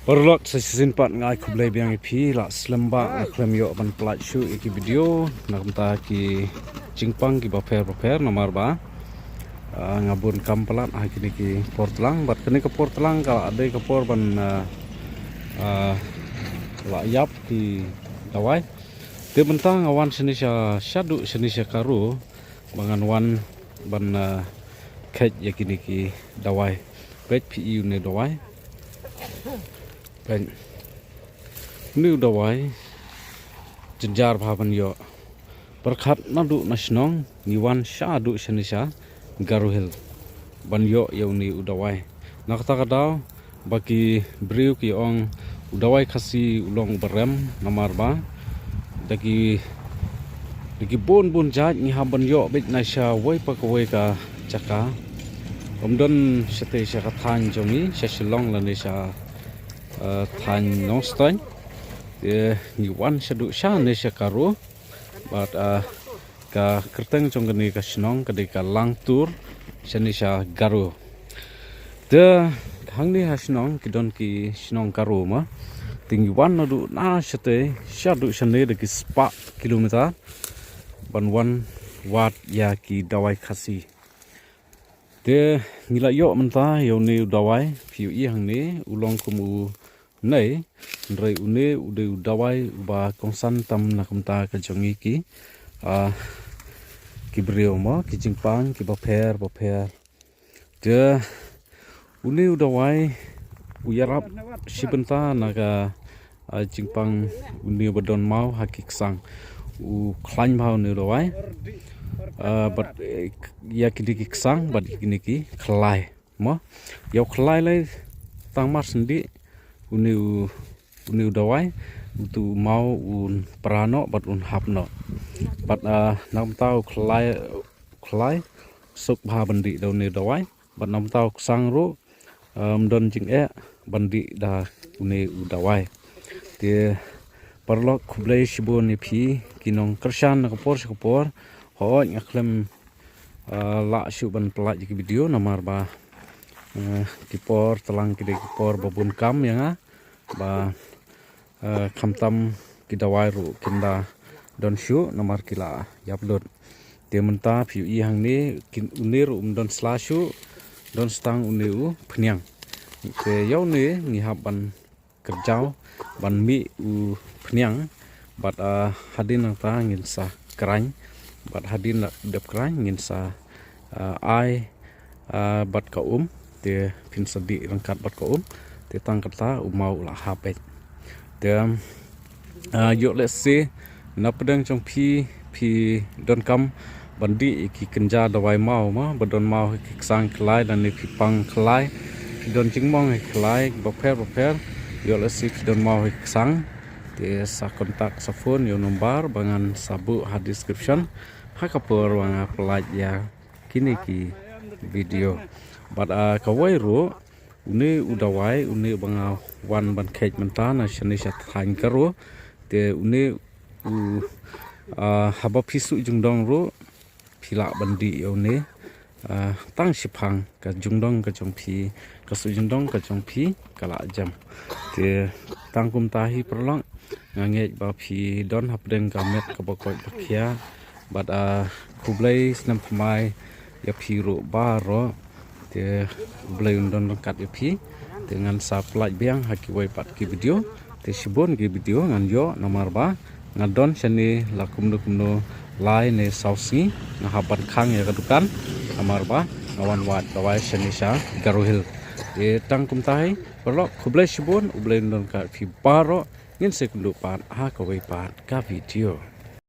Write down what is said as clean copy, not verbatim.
Perlot sesimpat ngai kublai biang ipi la selembak la klem yo ban plat shoot iki video nak mta ki jingpang ki baper nomor ba ngabun kam pelat kini ki portlang bat kini ke portlang kala ada ke por ban la yap ki dawai te bentang awan senisha syadu senisha karu bangan wan ban kej ya kini ki dawai pet pi ne dawai Kan ni dawai jenjar bhaban yo berkat nadu nasionong niwan syadu senisha garuhil ban yo ni udawai nak kata kadau bagi beriu ki ong udawai kasi ulong berem nomor ba dagi bon jaj ni haban yo bit nasha wai pakawai ka caka omdon sete sya kathan jongi syasilong la nisha than nostan ni wan syadu sya nisha karu bat ka kerteng jong ni ka snong ka de ka langtur senisha garu de hangni hasnong kidon ki snong karu ma tinggi wan nadu na sete syadu sene de ki spa kilometer ban wan wat ya ki dawai khasi de ngila yo menta yo ni dawai piu i hang ni ulong kumu nei rei une ude dawai ba kongsan tam na kumta ka jongi ki ki brio mo ki jingpang ki baper de une dawai uyarap sibenta naga jingpang une badon mau hakik sang u klan mau ne dawai but ya kini kisang but kini ki kelai mo yo kelai lai tang mar sendi uni dawai tu mau un prano but un hapno but nam tau kelai sok bha bandi do ne dawai but nam tau kisang ro don jing bandi da uni dawai te perlok kublai shibon ni phi kinong kersan kapor ho ngaklem la shu ban plat ji video nomor ba kipor telang kide kipor babun kam yang ba khamtam kidawai ru kinda don shu nomor kila upload te menta phi i hang ni kin unir don slashu don stang uneu phnyang te yau ni ni hab ban kerjau ban mi u phnyang bat hadin ta ngin sa krang bat hadin dep krang ngin sa ai bat ka te pin sadi rangkat bat ka te tang kata mau la hapet te yo let's see na pedang trong pi don kam bandi ki kenja dawai mau ma badon mau ki sang klai dan ni pi pang klai don jingmong klai baper yo let's see don mau sang te sa kontak sa phone yo nomor bangan sabu ha description hakapur wanga pelaj ya kini ki video but kawai ro une udawai une banga wan ban kej mentana shani shat thain karo te une haba pisu jungdong ro phila bandi yone tang sipang ka jungdong ka jongphi ka su jungdong ka jongphi kala jam te tangkum tahi perlong ngangej ba phi don hapdeng kamet ka bokoi bakhia but kublai snam phamai ya phi ro ba ro te kublai undon kat ya phi dengan saplaj biang haki wai pat ki video te sibon ki video ngan yo nomor ba ngadon seni lakumno lai ne sausi ngahaban khang ya kadukan nomor ba ngawan wat dawai seni sha garuhil e tangkum tai perlo kublai sibon ublai undon kat phi baro ngin sekundu pat ha ka wai pat ka video